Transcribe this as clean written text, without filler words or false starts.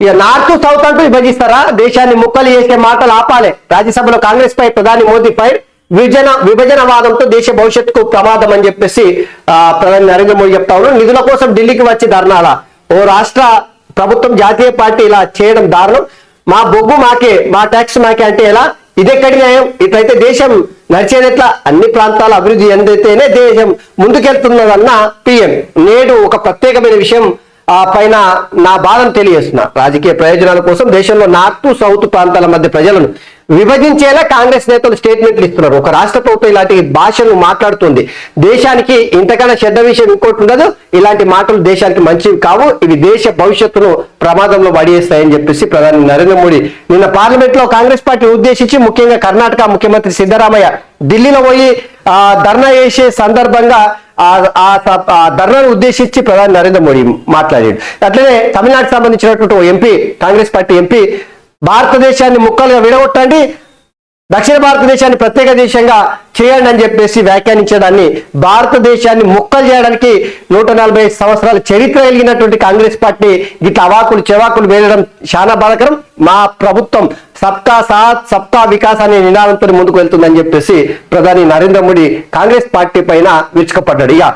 ఇక north south అంటూ విభజిస్తారా? దేశాన్ని ముక్కలు చేసే మాటలు ఆపాలి. రాజ్యసభలో కాంగ్రెస్ పై ప్రధాని మోదీ ఫైర్. విభజనవాదంతో దేశ భవిష్యత్తుకు ప్రమాదం అని చెప్పేసి ప్రధాని నరేంద్ర మోదీ చెప్తా ఉన్నారు. నిధుల కోసం ఢిల్లీకి వచ్చి ధర్నాల. ఓ రాష్ట్ర ప్రభుత్వం జాతీయ పార్టీ ఇలా చేయడం దారుణం. మా బొగ్గు మాకే, మా ట్యాక్స్ మాకే అంటే ఎలా? ఇదెక్కడి న్యాయం? ఇట్లయితే దేశం నడిచేదెట్లా? అన్ని ప్రాంతాల అభివృద్ధి చెందితేనే దేశం ముందుకెళ్తున్నదన్న పిఎం. నేడు ఒక ప్రత్యేకమైన విషయం పైన నా బాధను తెలియజేస్తున్నా. రాజకీయ ప్రయోజనాల కోసం దేశంలో నార్త్ సౌత్ ప్రాంతాల మధ్య ప్రజలను విభజించేలా కాంగ్రెస్ నేతలు స్టేట్మెంట్లు ఇస్తున్నారు. ఒక రాష్ట్ర ప్రభుత్వం ఇలాంటి భాషను మాట్లాడుతుంది. దేశానికి ఇంతకన్నా చెడ్డ విషయం ఇంకోటి ఉండదు. ఇలాంటి మాటలు దేశానికి మంచివి కావు. ఇవి దేశ భవిష్యత్తును ప్రమాదంలో పడేస్తాయని చెప్పేసి ప్రధాని నరేంద్ర మోడీ నిన్న పార్లమెంట్ లో కాంగ్రెస్ పార్టీ ఉద్దేశించి, ముఖ్యంగా కర్ణాటక ముఖ్యమంత్రి సిద్ధరామయ్య ఢిల్లీలో పోయి ధర్నా చేసే సందర్భంగా ఆ ధర్నాను ఉద్దేశించి ప్రధాని నరేంద్ర మోడీ మాట్లాడాడు. అట్లనే తమిళనాడుకు సంబంధించినటువంటి ఎంపీ, కాంగ్రెస్ పార్టీ ఎంపీ, భారతదేశాన్ని ముక్కలుగా విడగొట్టండి, దక్షిణ భారతదేశాన్ని ప్రత్యేక దేశంగా చేయండి అని చెప్పేసి వ్యాఖ్యానించడాన్ని, భారతదేశాన్ని ముక్కలు చేయడానికి 140 సంవత్సరాల చరిత్ర కలిగినటువంటి కాంగ్రెస్ పార్టీ గిట్ల అవాకులు చెవాకులు వేయడం చాలా బాధాకరం. మా ప్రభుత్వం సబ్కా సాత్ సబ్కా వికాస్ అనే నినాదంతో ముందుకు వెళ్తుందని చెప్పేసి ప్రధాని నరేంద్ర మోడీ కాంగ్రెస్ పార్టీ పైన విరుచుకుపడ్డాడు. ఇక